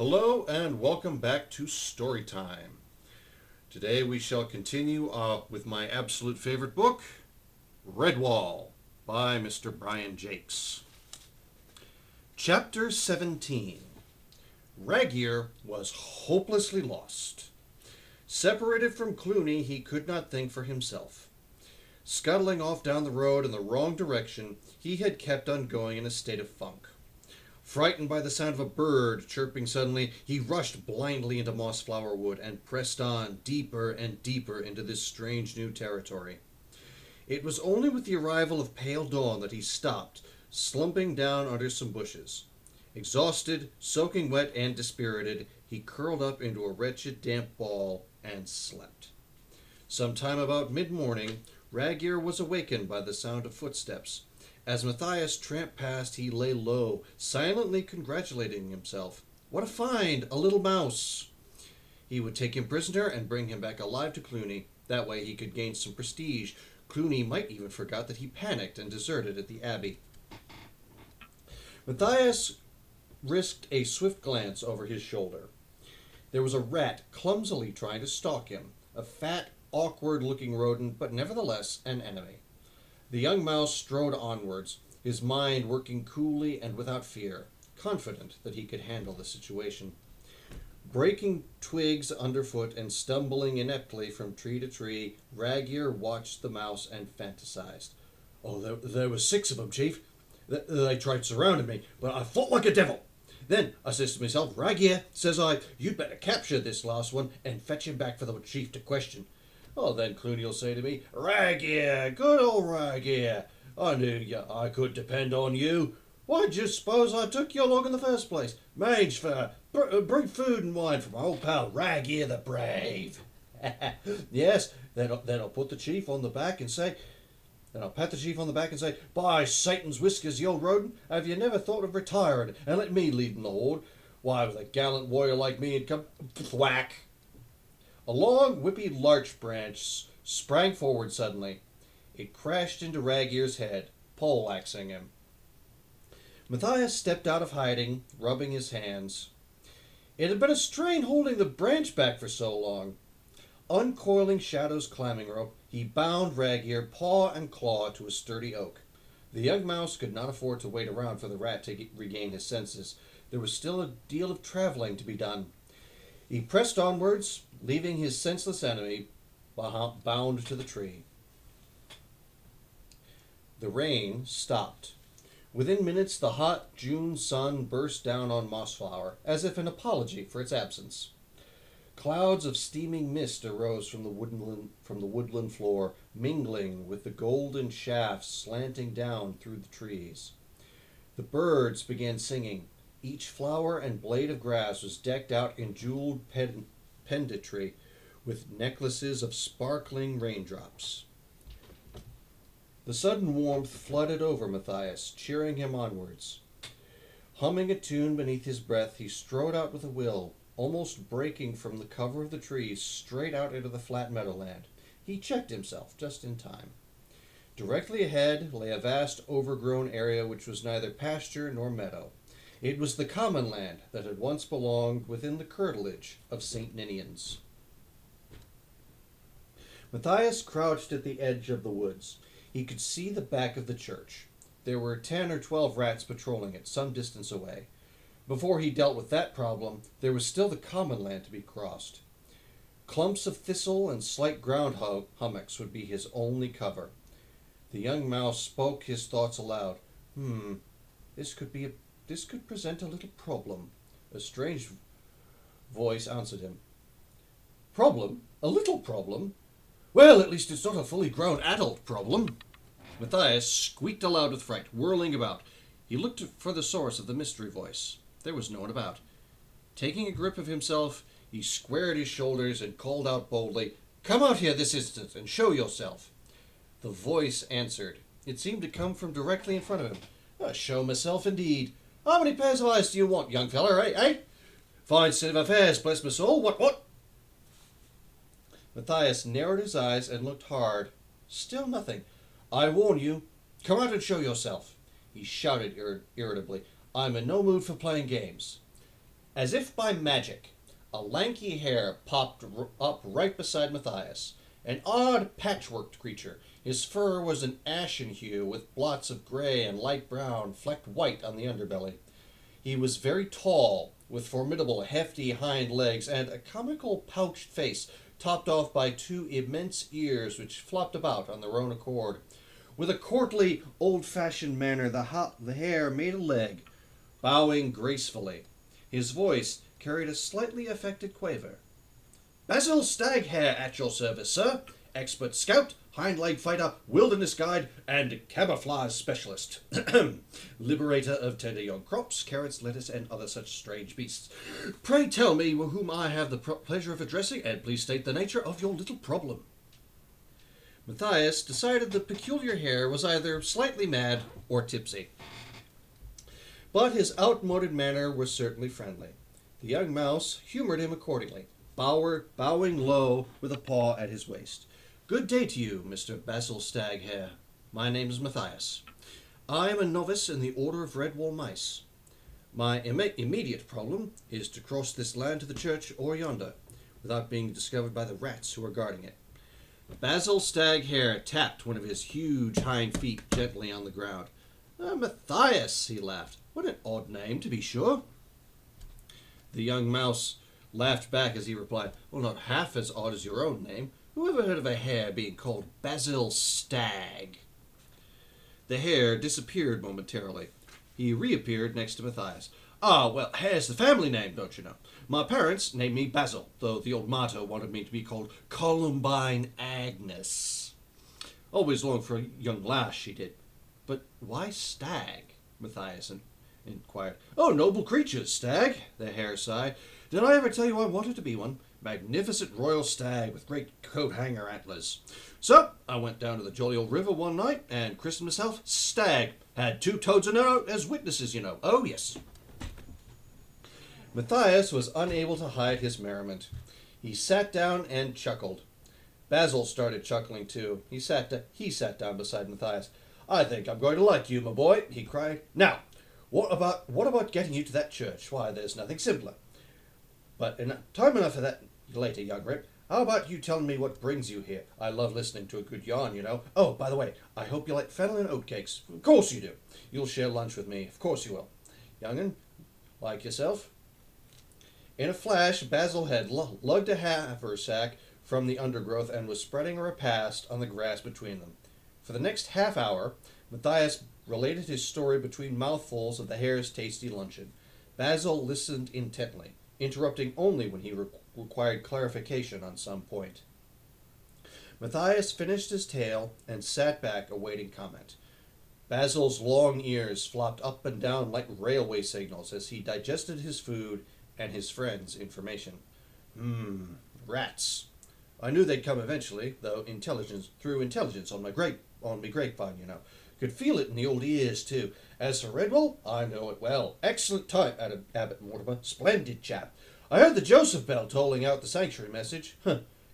Hello and welcome back to Storytime. Today we shall continue with my absolute favorite book, Redwall, by Mr. Brian Jacques. Chapter 17. Ragier was hopelessly lost. Separated from Clooney, he could not think for himself. Scuttling off down the road in the wrong direction, he had kept on going in a state of funk. Frightened by the sound of a bird chirping suddenly, he rushed blindly into Mossflower Wood and pressed on deeper and deeper into this strange new territory. It was only with the arrival of pale dawn that he stopped, slumping down under some bushes. Exhausted, soaking wet, and dispirited, he curled up into a wretched damp ball and slept. Sometime about mid-morning, Ragier was awakened by the sound of footsteps. As Mathias tramped past, he lay low, silently congratulating himself. What a find! A little mouse! He would take him prisoner and bring him back alive to Clooney. That way he could gain some prestige. Clooney might even forget that he panicked and deserted at the Abbey. Mathias risked a swift glance over his shoulder. There was a rat clumsily trying to stalk him, a fat, awkward-looking rodent, but nevertheless an enemy. The young mouse strode onwards, his mind working coolly and without fear, confident that he could handle the situation. Breaking twigs underfoot and stumbling ineptly from tree to tree, Ragier watched the mouse and fantasized. Oh, there was 6 of them, Chief. They tried surrounding me, but I fought like a devil. Then I says to myself, Ragier, says I, you'd better capture this last one and fetch him back for the chief to question. Oh, then Clooney'll say to me, Ragier, good old Ragier, I knew I could depend on you. Why'd you suppose I took you along in the first place? Mange for bring food and wine for my old pal Ragier the Brave. Yes, then I'll put the chief on the back and say, Then I'll pat the chief on the back and say, by Satan's whiskers, you old rodent, have you never thought of retiring and let me lead in the horde? Why, with a gallant warrior like me, and come thwack. A long, whippy larch branch sprang forward suddenly. It crashed into Ragier's head, poleaxing him. Matthias stepped out of hiding, rubbing his hands. It had been a strain holding the branch back for so long. Uncoiling Shadow's climbing rope, he bound Ragier paw and claw to a sturdy oak. The young mouse could not afford to wait around for the rat to regain his senses. There was still a deal of traveling to be done. He pressed onwards, leaving his senseless enemy bound to the tree. The rain stopped. Within minutes, the hot June sun burst down on Mossflower, as if an apology for its absence. Clouds of steaming mist arose from the woodland floor, mingling with the golden shafts slanting down through the trees. The birds began singing. Each flower and blade of grass was decked out in jeweled pendantry with necklaces of sparkling raindrops. The sudden warmth flooded over Mathias, cheering him onwards. Humming a tune beneath his breath, he strode out with a will, almost breaking from the cover of the trees straight out into the flat meadowland. He checked himself just in time. Directly ahead lay a vast overgrown area which was neither pasture nor meadow. It was the common land that had once belonged within the curtilage of St. Ninian's. Mathias crouched at the edge of the woods. He could see the back of the church. There were 10 or 12 rats patrolling it, some distance away. Before he dealt with that problem, there was still the common land to be crossed. Clumps of thistle and slight ground hummocks would be his only cover. The young mouse spoke his thoughts aloud. This could present a little problem. A strange voice answered him. Problem? A little problem? Well, at least it's not a fully grown adult problem. Mathias squeaked aloud with fright, whirling about. He looked for the source of the mystery voice. There was no one about. Taking a grip of himself, he squared his shoulders and called out boldly, Come out here this instant and show yourself. The voice answered. It seemed to come from directly in front of him. Show myself indeed. How many pairs of eyes do you want, young feller, eh? Fine state of affairs, bless my soul. What? Mathias narrowed his eyes and looked hard. Still nothing. I warn you, come out and show yourself. He shouted irritably. I'm in no mood for playing games. As if by magic, a lanky hare popped up right beside Mathias. An odd patchworked creature. His fur was an ashen hue with blots of gray and light brown flecked white on the underbelly. He was very tall, with formidable hefty hind legs and a comical pouched face topped off by two immense ears which flopped about on their own accord. With a courtly, old-fashioned manner, the hare made a leg, bowing gracefully. His voice carried a slightly affected quaver. "Basil Stag Hare at your service, sir. Expert scout, hind-leg fighter, wilderness guide, and camouflage specialist. Liberator of tender young crops, carrots, lettuce, and other such strange beasts. Pray tell me whom I have the pleasure of addressing, and please state the nature of your little problem." Mathias decided the peculiar hare was either slightly mad or tipsy. But his outmoded manner was certainly friendly. The young mouse humored him accordingly, bowing low with a paw at his waist. "Good day to you, Mr. Basil Stag Hare. My name is Mathias. I am a novice in the Order of Redwall Mice. My immediate problem is to cross this land to the church or yonder, without being discovered by the rats who are guarding it." Basil Stag Hare tapped one of his huge hind feet gently on the ground. "Mathias," he laughed. "What an odd name, to be sure." The young mouse laughed back as he replied, "Well, not half as odd as your own name. Who ever heard of a hare being called Basil Stag?" The hare disappeared momentarily. He reappeared next to Mathias. "Ah, well, hare's the family name, don't you know? My parents named me Basil, though the old mater wanted me to be called Columbine Agnes. Always longed for a young lass, she did." "But why Stag?" Mathias inquired. "Oh, noble creatures, Stag," the hare sighed. "Did I ever tell you I wanted to be one? Magnificent royal stag with great coat-hanger antlers. So I went down to the jolly old river one night and christened myself Stag. Had two toads in it as witnesses, you know. Oh, yes." Mathias was unable to hide his merriment. He sat down and chuckled. Basil started chuckling too. He sat down beside Mathias. "I think I'm going to like you, my boy," he cried. "Now, what about getting you to that church? Why, there's nothing simpler. But time enough for that later, young rip. How about you telling me what brings you here? I love listening to a good yarn, you know. Oh, by the way, I hope you like fennel and oatcakes. Of course you do. You'll share lunch with me. Of course you will. Young'un, like yourself?" In a flash, Basil had lugged a haversack from the undergrowth and was spreading a repast on the grass between them. For the next half hour, Mathias related his story between mouthfuls of the hare's tasty luncheon. Basil listened intently, interrupting only when he required clarification on some point. Mathias finished his tale and sat back awaiting comment. Basil's long ears flopped up and down like railway signals as he digested his food and his friend's information. Rats. I knew they'd come eventually, though through intelligence on me grapevine, you know. Could feel it in the old ears, too. As for Redwall, I know it well. Excellent type, added Abbot Mortimer. Splendid chap. I heard the Joseph bell tolling out the sanctuary message.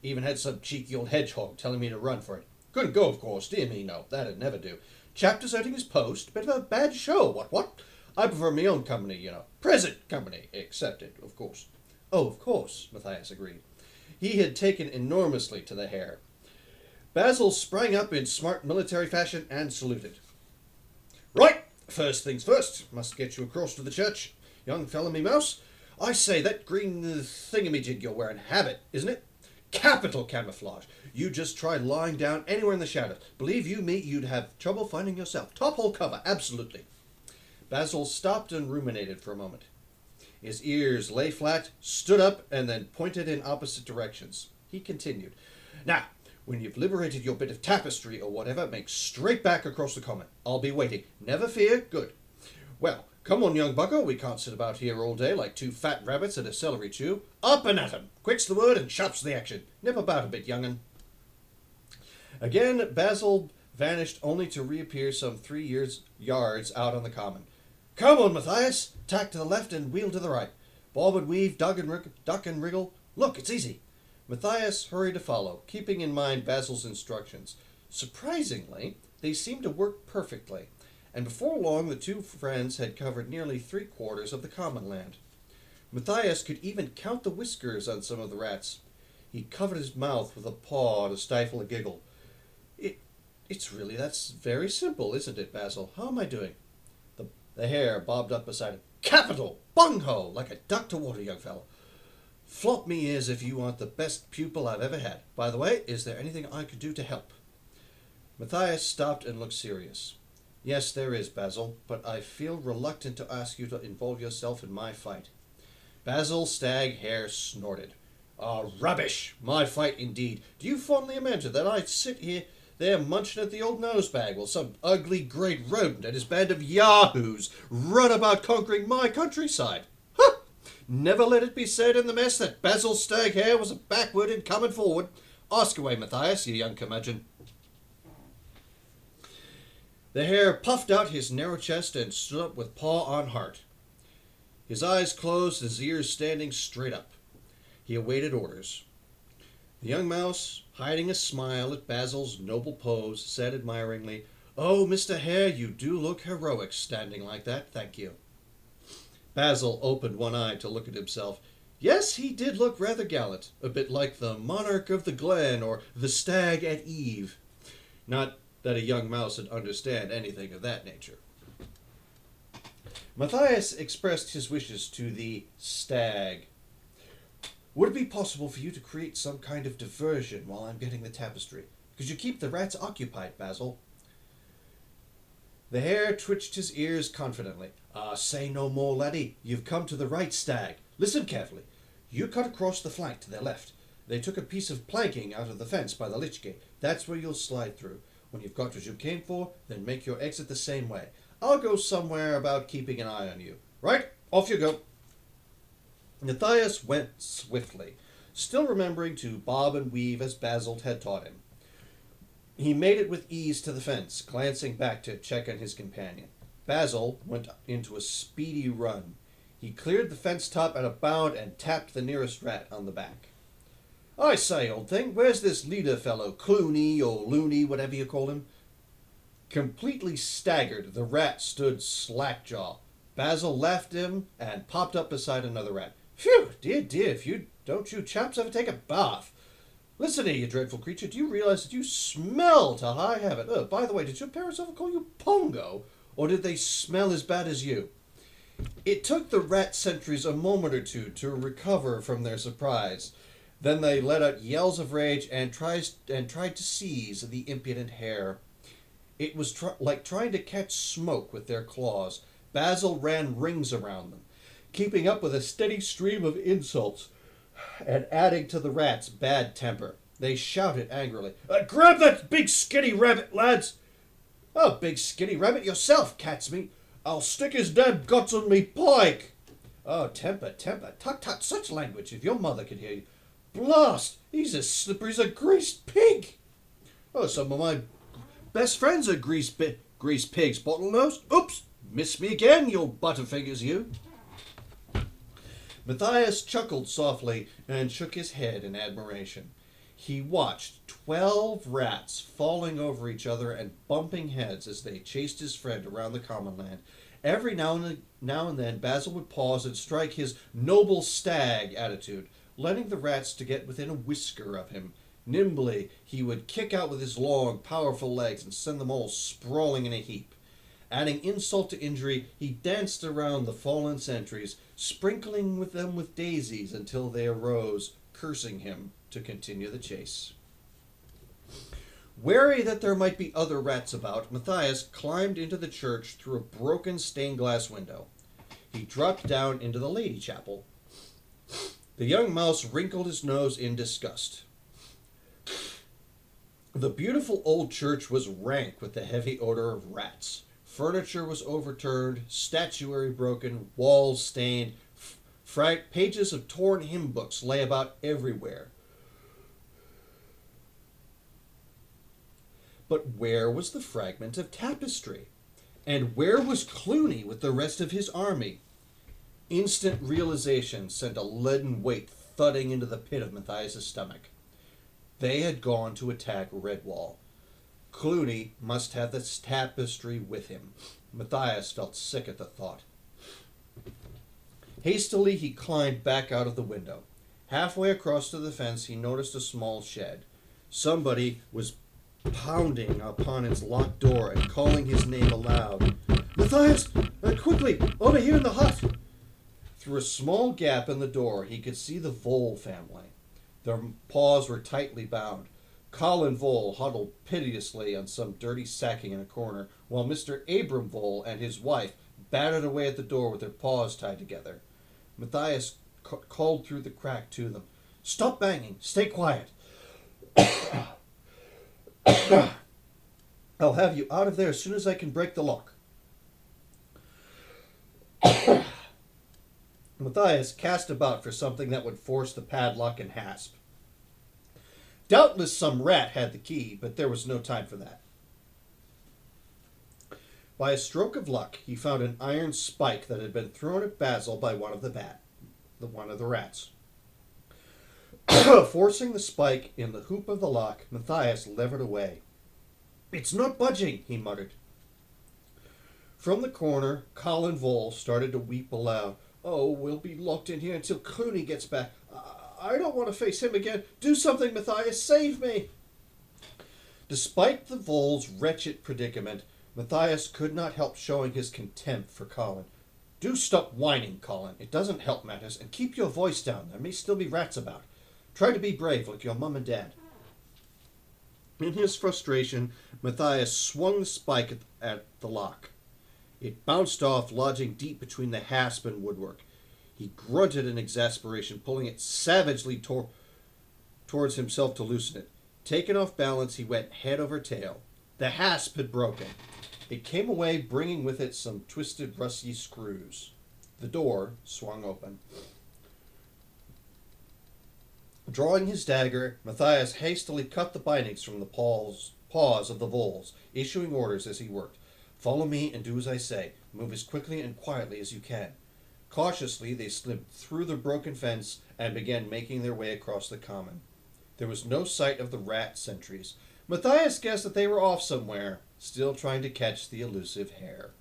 Even had some cheeky old hedgehog telling me to run for it. Couldn't go, of course. Dear me, no. That'd never do. Chap deserting his post. Bit of a bad show, what? I prefer my own company, you know. Present company, excepted, of course. Oh, of course, Mathias agreed. He had taken enormously to the hare. Basil sprang up in smart military fashion and saluted. "Right, first things first. Must get you across to the church. Young fellow me mouse. I say, that green thingamajig you're wearing, habit, isn't it? Capital camouflage. You just try lying down anywhere in the shadows. Believe you me, you'd have trouble finding yourself. Top hole cover, absolutely." Basil stopped and ruminated for a moment. His ears lay flat, stood up, and then pointed in opposite directions. He continued. "Now, when you've liberated your bit of tapestry or whatever, make straight back across the common. I'll be waiting. Never fear. Good. Well, come on, young bucko. We can't sit about here all day like two fat rabbits at a celery chew. Up and at 'em. Quick's the word and sharp's the action. Nip about a bit, young'un." Again, Basil vanished only to reappear some 3 yards out on the common. "Come on, Mathias. Tack to the left and wheel to the right. Bob and weave, duck and wriggle. Look, it's easy." Mathias hurried to follow, keeping in mind Basil's instructions. Surprisingly, they seemed to work perfectly, and before long the two friends had covered nearly 3/4 of the common land. Mathias could even count the whiskers on some of the rats. He covered his mouth with a paw to stifle a giggle. That's very simple, isn't it, Basil? How am I doing? The hare bobbed up beside him. Capital! Bung-ho! Like a duck to water, young fellow. Flop me ears if you aren't the best pupil I've ever had. By the way, is there anything I could do to help? Mathias stopped and looked serious. Yes, there is, Basil, but I feel reluctant to ask you to involve yourself in my fight. Basil Stag Hare snorted. Rubbish! My fight indeed. Do you fondly imagine that I'd sit there munching at the old nosebag while some ugly great rodent and his band of yahoos run about conquering my countryside? Huh! Never let it be said in the mess that Basil Stag Hare was a backward in coming forward. Ask away, Mathias, you young curmudgeon. The hare puffed out his narrow chest and stood up with paw on heart. His eyes closed, his ears standing straight up. He awaited orders. The young mouse, hiding a smile at Basil's noble pose, said admiringly, Oh, Mr. Hare, you do look heroic standing like that, thank you. Basil opened one eye to look at himself. Yes, he did look rather gallant, a bit like the monarch of the glen or the stag at eve. Not that a young mouse would understand anything of that nature. Mathias expressed his wishes to the stag. Would it be possible for you to create some kind of diversion while I'm getting the tapestry? Could you keep the rats occupied, Basil? The hare twitched his ears confidently. Say no more, laddie. You've come to the right stag. Listen carefully. You cut across the flank to their left. They took a piece of planking out of the fence by the lich gate. That's where you'll slide through. When you've got what you came for, then make your exit the same way. I'll go somewhere about keeping an eye on you. Right, off you go. Mathias went swiftly, still remembering to bob and weave as Basil had taught him. He made it with ease to the fence, glancing back to check on his companion. Basil went into a speedy run. He cleared the fence top at a bound and tapped the nearest rat on the back. I say, old thing, where's this leader fellow, Clooney or Looney, whatever you call him? Completely staggered, the rat stood slack-jaw. Basil left him and popped up beside another rat. Phew, dear, don't you chaps ever take a bath? Listen here, you dreadful creature, do you realize that you smell to high heaven? Oh, by the way, did your parents ever call you Pongo, or did they smell as bad as you? It took the rat sentries a moment or two to recover from their surprise. Then they let out yells of rage and tried to seize the impudent hare. It was like trying to catch smoke with their claws. Basil ran rings around them, keeping up with a steady stream of insults and adding to the rats' bad temper. They shouted angrily, Grab that big skinny rabbit, lads! Oh, big skinny rabbit yourself, cat's meat. I'll stick his damn guts on me pike. Oh, temper. Tut, such language, if your mother could hear you. Blast! He's as slippery as a greased pig. Oh, some of my best friends are greased pigs, bottlenose. Oops! Missed me again, you butterfingers, you. Mathias chuckled softly and shook his head in admiration. He watched 12 rats falling over each other and bumping heads as they chased his friend around the common land. Every now and then Basil would pause and strike his noble stag attitude, letting the rats to get within a whisker of him. Nimbly, he would kick out with his long, powerful legs and send them all sprawling in a heap. Adding insult to injury, he danced around the fallen sentries, sprinkling them with daisies until they arose, cursing him to continue the chase. Wary that there might be other rats about, Mathias climbed into the church through a broken stained glass window. He dropped down into the lady chapel. The young mouse wrinkled his nose in disgust. The beautiful old church was rank with the heavy odor of rats. Furniture was overturned, statuary broken, walls stained, pages of torn hymn books lay about everywhere. But where was the fragment of tapestry? And where was Clooney with the rest of his army? Instant realization sent a leaden weight thudding into the pit of Mathias' stomach. They had gone to attack Redwall. Clooney must have the tapestry with him. Mathias felt sick at the thought. Hastily, he climbed back out of the window. Halfway across to the fence, he noticed a small shed. Somebody was pounding upon its locked door and calling his name aloud. Mathias, quickly, over here in the hut. Through a small gap in the door, he could see the Vole family. Their paws were tightly bound. Colin Vole huddled piteously on some dirty sacking in a corner, while Mr. Abram Vole and his wife battered away at the door with their paws tied together. Mathias called through the crack to them. Stop banging. Stay quiet. I'll have you out of there as soon as I can break the lock. Mathias cast about for something that would force the padlock and hasp. Doubtless some rat had the key, but there was no time for that. By a stroke of luck, he found an iron spike that had been thrown at Basil by one of the rats. Forcing the spike in the hoop of the lock, Mathias levered away. It's not budging, he muttered. From the corner, Colin Vole started to weep aloud. Oh, we'll be locked in here until Clooney gets back. I don't want to face him again. Do something, Mathias. Save me. Despite the Vole's wretched predicament, Mathias could not help showing his contempt for Colin. Do stop whining, Colin. It doesn't help matters, and keep your voice down. There may still be rats about. Try to be brave like your mum and dad. In his frustration, Mathias swung the spike at the lock. It bounced off, lodging deep between the hasp and woodwork. He grunted in exasperation, pulling it savagely towards himself to loosen it. Taken off balance, he went head over tail. The hasp had broken. It came away, bringing with it some twisted, rusty screws. The door swung open. Drawing his dagger, Mathias hastily cut the bindings from the paws of the voles, issuing orders as he worked. Follow me and do as I say. Move as quickly and quietly as you can. Cautiously, they slipped through the broken fence and began making their way across the common. There was no sight of the rat sentries. Mathias guessed that they were off somewhere, still trying to catch the elusive hare.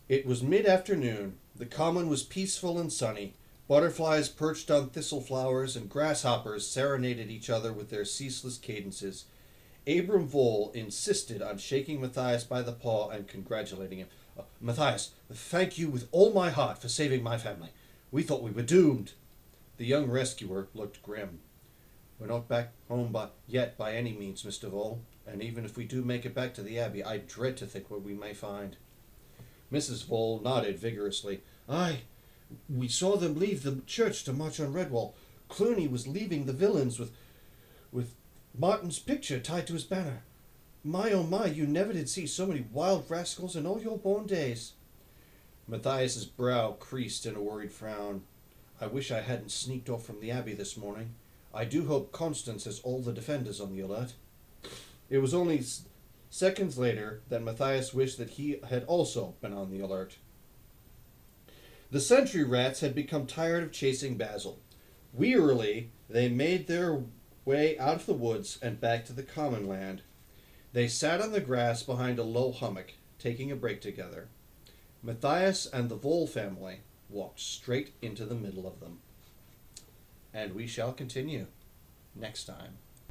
It was mid-afternoon. The common was peaceful and sunny. Butterflies perched on thistle flowers, and grasshoppers serenaded each other with their ceaseless cadences. Abram Vole insisted on shaking Mathias by the paw and congratulating him. Mathias, thank you with all my heart for saving my family. We thought we were doomed. The young rescuer looked grim. We're not back home yet by any means, Mr. Vole, and even if we do make it back to the Abbey, I dread to think what we may find. Mrs. Vole nodded vigorously. Aye, we saw them leave the church to march on Redwall. Clooney was leaving the villains with Martin's picture tied to his banner. My, oh my, you never did see so many wild rascals in all your born days. Mathias's brow creased in a worried frown. I wish I hadn't sneaked off from the Abbey this morning. I do hope Constance has all the defenders on the alert. It was only seconds later that Mathias wished that he had also been on the alert. The sentry rats had become tired of chasing Basil. Wearily, they made their way out of the woods and back to the common land. They sat on the grass behind a low hummock, taking a break together. Mathias and the Vole family walked straight into the middle of them. And we shall continue next time.